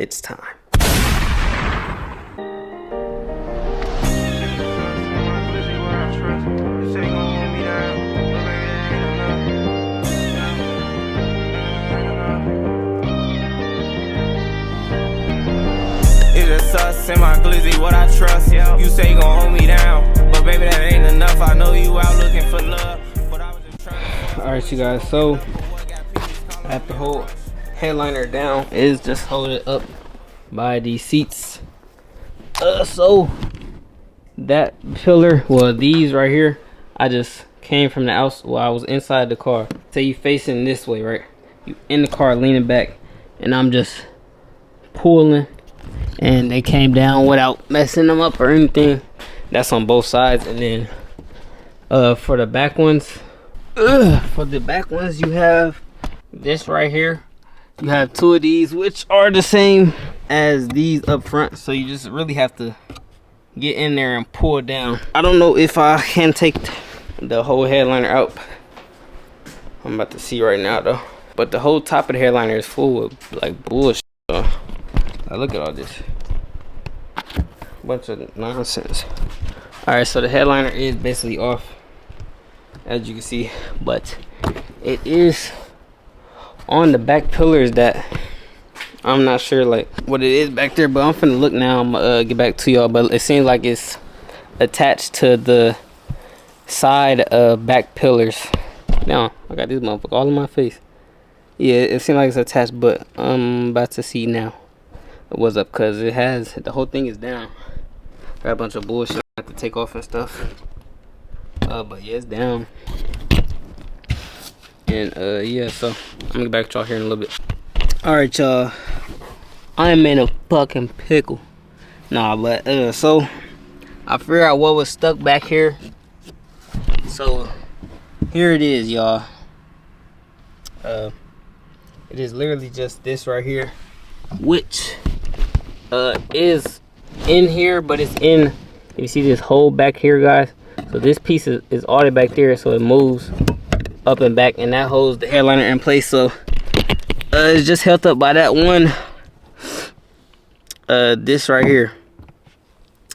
it's time. It's just us and my glizzy, what I trust. You say you gon' hold me down, but baby, that ain't enough. I know you out looking for love, but I was just trying. Alright, you guys, so I have to hold headliner down. It is just holding up by these seats. So that pillar, well, these right here, I just came from the outside. Well, I was inside the car. Say you facing this way, right? You in the car leaning back, and I'm just pulling, and they came down without messing them up or anything. That's on both sides. And then for the back ones, you have this right here. You have two of these, which are the same as these up front, so you just really have to get in there and pull it down. I don't know if I can take the whole headliner out. I'm about to see right now though, but the whole top of the headliner is full of like bullshit. Look at all this bunch of nonsense. All right, so the headliner is basically off, as you can see, but it is on the back pillars that I'm not sure like what it is back there, but I'm finna look now. I'm gonna get back to y'all, but it seems like it's attached to the side back pillars. Now I got this motherfucker all in my face. Yeah, it seems like it's attached, but I'm about to see now what's up, because it has, the whole thing is down. Got a bunch of bullshit I have to take off and stuff, but yeah, it's down. And yeah, so I'm gonna get back to y'all here in a little bit. All right, y'all, I'm in a fucking pickle. Nah, but so I figured out what was stuck back here. So here it is, y'all. It is literally just this right here, which is in here, but it's in, you see this hole back here, guys. So this piece is all the way back there, so it moves up and back, and that holds the headliner in place. So it's just held up by that one this right here,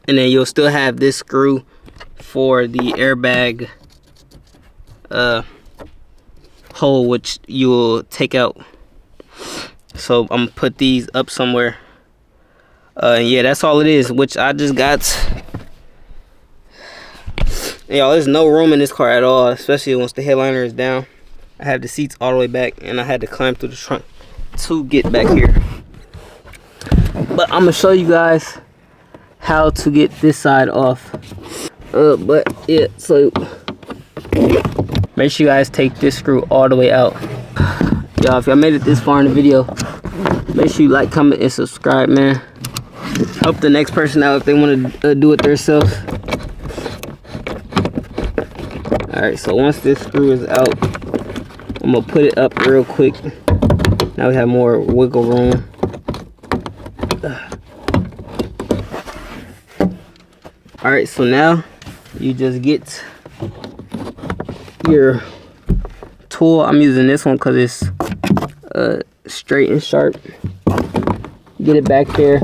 and then you'll still have this screw for the airbag hole, which you will take out. So I'm gonna put these up somewhere. Yeah, that's all it is, which I just got. Y'all, there's no room in this car at all, especially once the headliner is down. I have the seats all the way back, and I had to climb through the trunk to get back here. But I'm gonna show you guys how to get this side off. But yeah, so make sure you guys take this screw all the way out. Y'all, if y'all made it this far in the video, make sure you like, comment, and subscribe, man. Help the next person out if they want to do it themselves. Alright, so once this screw is out, I'm gonna put it up real quick. Now we have more wiggle room. Alright, so now you just get your tool. I'm using this one because it's straight and sharp. Get it back there,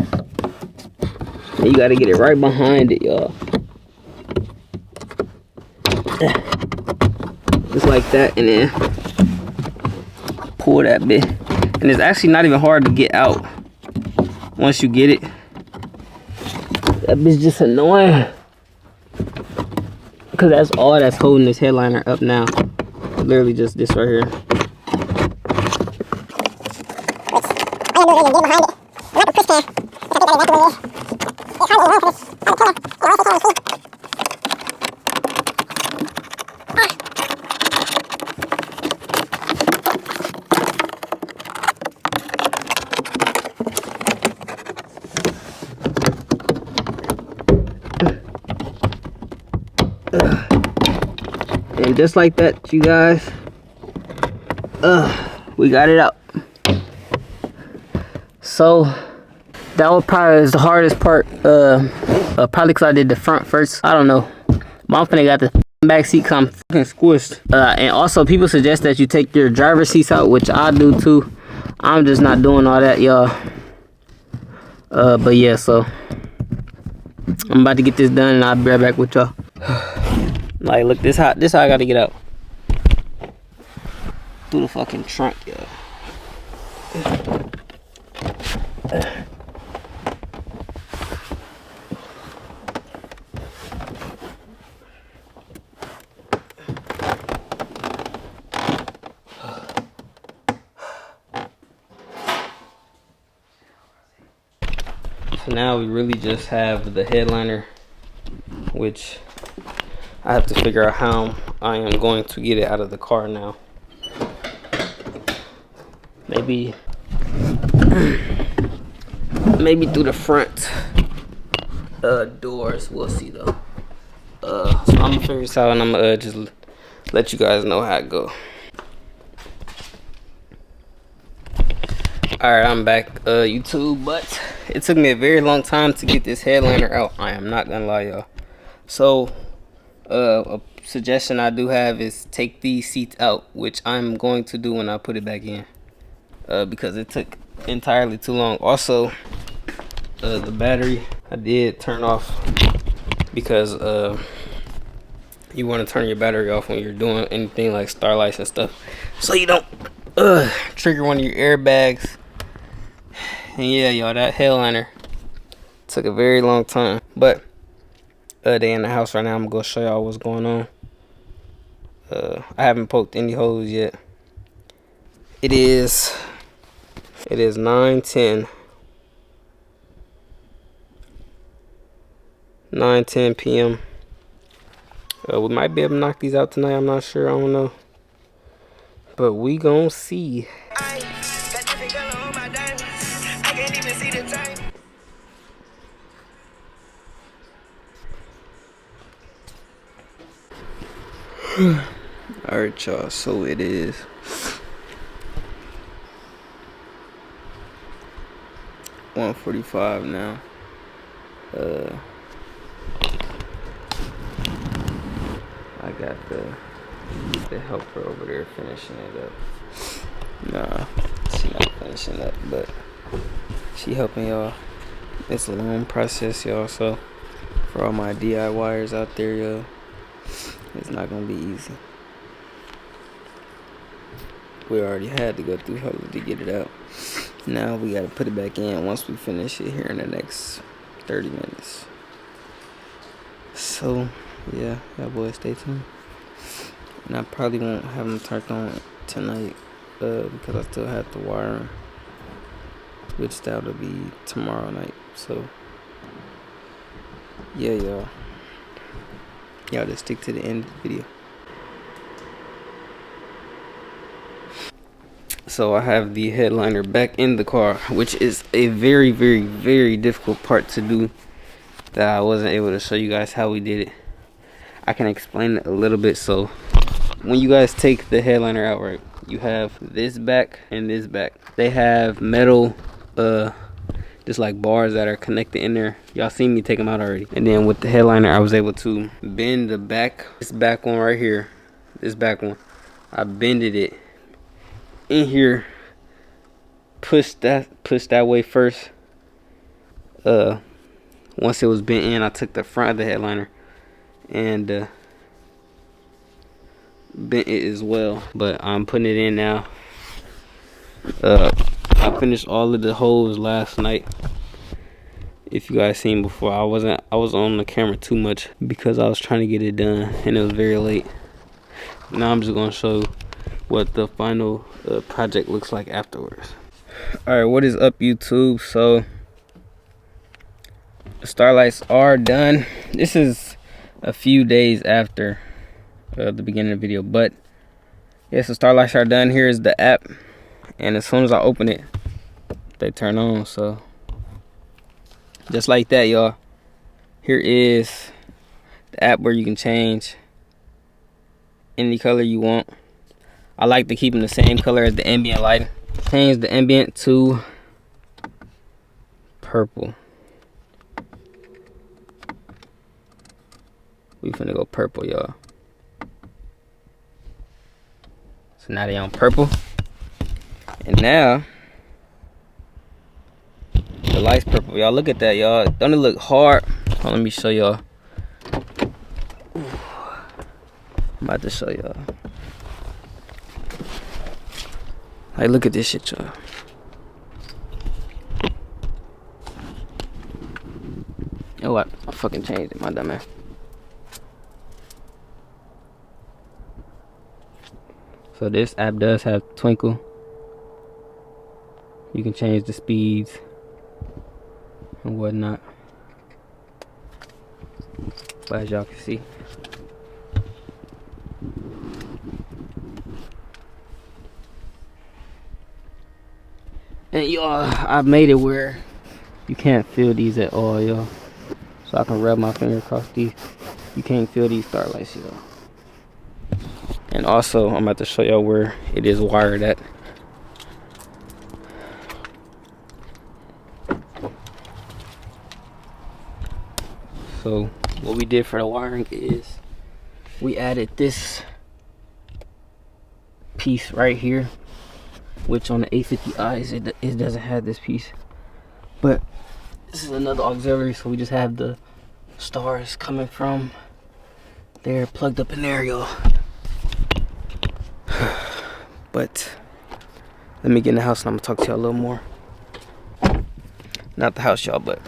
and you got to get it right behind it, y'all. Just like that, and then pull that bit. And it's actually not even hard to get out once you get it. That bitch just annoying, because that's all that's holding this headliner up now. Literally just this right here. And just like that, you guys, we got it out. So that was probably the hardest part, probably because I did the front first. I don't know, my finna got the back seat because I'm fucking squished. And also people suggest that you take your driver's seats out, which I do too. I'm just not doing all that, y'all. But yeah, so I'm about to get this done and I'll be right back with y'all. Like, look, this how I gotta get out. Through the fucking trunk, yo. So now we really just have the headliner, which I have to figure out how I am going to get it out of the car now. Maybe through the front doors. We'll see though. So I'm gonna figure this out and I'm gonna just let you guys know how it go. Alright, I'm back, YouTube, but it took me a very long time to get this headliner out. I am not gonna lie, y'all. So, a suggestion I do have is take these seats out, which I'm going to do when I put it back in, because it took entirely too long. Also, the battery I did turn off because you want to turn your battery off when you're doing anything like starlights and stuff, so you don't trigger one of your airbags. And yeah, y'all, that headliner took a very long time, but they in the house right now. I'm gonna show y'all what's going on. I haven't poked any holes yet. It is 9:10 p.m. We might be able to knock these out tonight. I'm not sure. I don't know, but we gonna see. Alright, y'all, so it is 1:45 now. I got the helper over there finishing it up. Nah, she not finishing up, but she helping y'all. It's a long process, y'all, so for all my DIYers out there, y'all, it's not gonna be easy. We already had to go through hell to get it out. Now we gotta put it back in once we finish it here in the next 30 minutes. So yeah, y'all boys stay tuned. And I probably won't have them turned on tonight because I still have to wire them, which that'll be tomorrow night. So yeah, y'all just stick to the end of the video. So I have the headliner back in the car, which is a very, very, very difficult part to do that I wasn't able to show you guys how we did it. I can explain it a little bit. So when you guys take the headliner out, right, you have this back and this back. They have metal just like bars that are connected in there. Y'all seen me take them out already. And then with the headliner, I was able to bend the back, this back one right here, this back one, I bended it in here, push that way first. Once it was bent in, I took the front of the headliner and bent it as well, but I'm putting it in now. I finished all of the holes last night. If you guys seen before, I was on the camera too much because I was trying to get it done and it was very late. Now I'm just gonna show what the final project looks like afterwards. Alright, what is up, YouTube? So the starlights are done. This is a few days after the beginning of the video, but yes, the starlights are done. Here is the app, and as soon as I open it, they turn on. So just like that, y'all, here is the app where you can change any color you want. I like to keep them the same color as the ambient lighting. Change the ambient to purple. We finna go purple, y'all. So now they on purple. And now The light's purple, y'all. Look at that, y'all. Don't it look hard? Oh, let me show y'all. I'm about to show y'all. Like, look at this shit, y'all. Oh, what? I fucking changed it, my dumb ass. So this app does have twinkle. You can change the speeds and whatnot. But as y'all can see, and y'all, I've made it where you can't feel these at all, y'all. So I can rub my finger across these. You can't feel these starlights, y'all. And also, I'm about to show y'all where it is wired at. So what we did for the wiring is we added this piece right here, which on the M850i's it doesn't have this piece, but this is another auxiliary, so we just have the stars coming from there plugged up in there, y'all. But let me get in the house and I'm gonna talk to y'all a little more. Not the house, y'all, but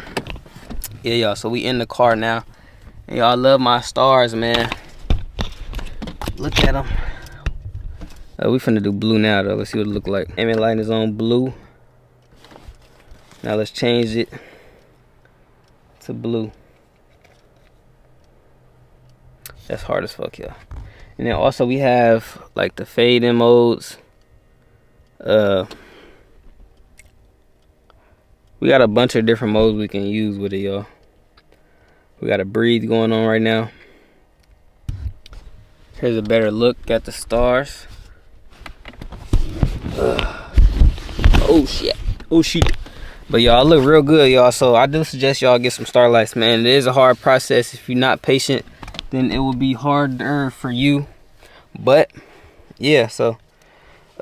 yeah, y'all. So we in the car now, and y'all, love my stars, man. Look at them. We finna do blue now, though. Let's see what it look like. Ambient light is on blue. Now let's change it to blue. That's hard as fuck, y'all. And then also we have like the fade in modes. We got a bunch of different modes we can use with it, y'all. We got a breathe going on right now. Here's a better look at the stars. Oh shit. Oh shit. But y'all look real good, y'all. So I do suggest y'all get some starlights, man. It is a hard process. If you're not patient, then it will be harder for you. But yeah, so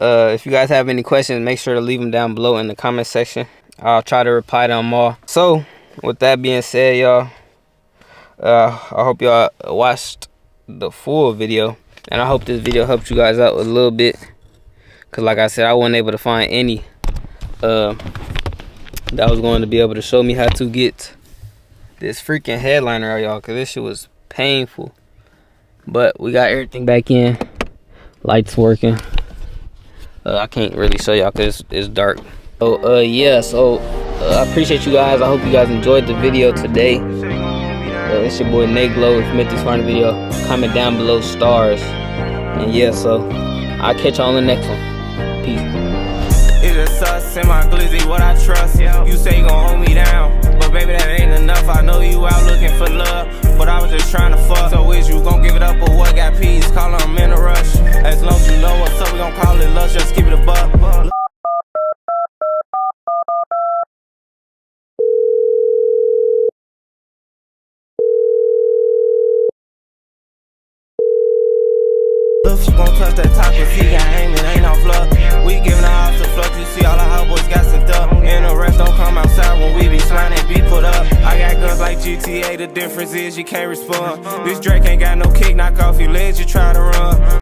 if you guys have any questions, make sure to leave them down below in the comment section. I'll try to reply to them all. So with that being said, y'all, I hope y'all watched the full video, and I hope this video helped you guys out a little bit, because like I said, I wasn't able to find any that was going to be able to show me how to get this freaking headliner out, y'all, because this shit was painful. But we got everything back in. Lights working. I can't really show y'all because it's dark. So yeah, so I appreciate you guys. I hope you guys enjoyed the video today. It's your boy Neglo. If you made this far in the video, comment down below stars. And yeah, so I'll catch y'all on the next one. Peace. It's just us and my glizzy, what I trust. You say you gon' hold me down, but baby, that ain't enough. I know you out looking for love, but I was just trying to fuck. So is you gon' give it up or what? Got peas, call them in a rush. As long as you know what's up, we gon' call it lust. Just keep it a buck. If you gon' touch that top, cause he got aim, it ain't no fluff. We giving the house a flux, you see all the hot boys got sent up. And the rest don't come outside when we be sliding and be put up. I got guns like GTA, the difference is you can't respond. This Drake ain't got no kick, knock off your legs, you try to run.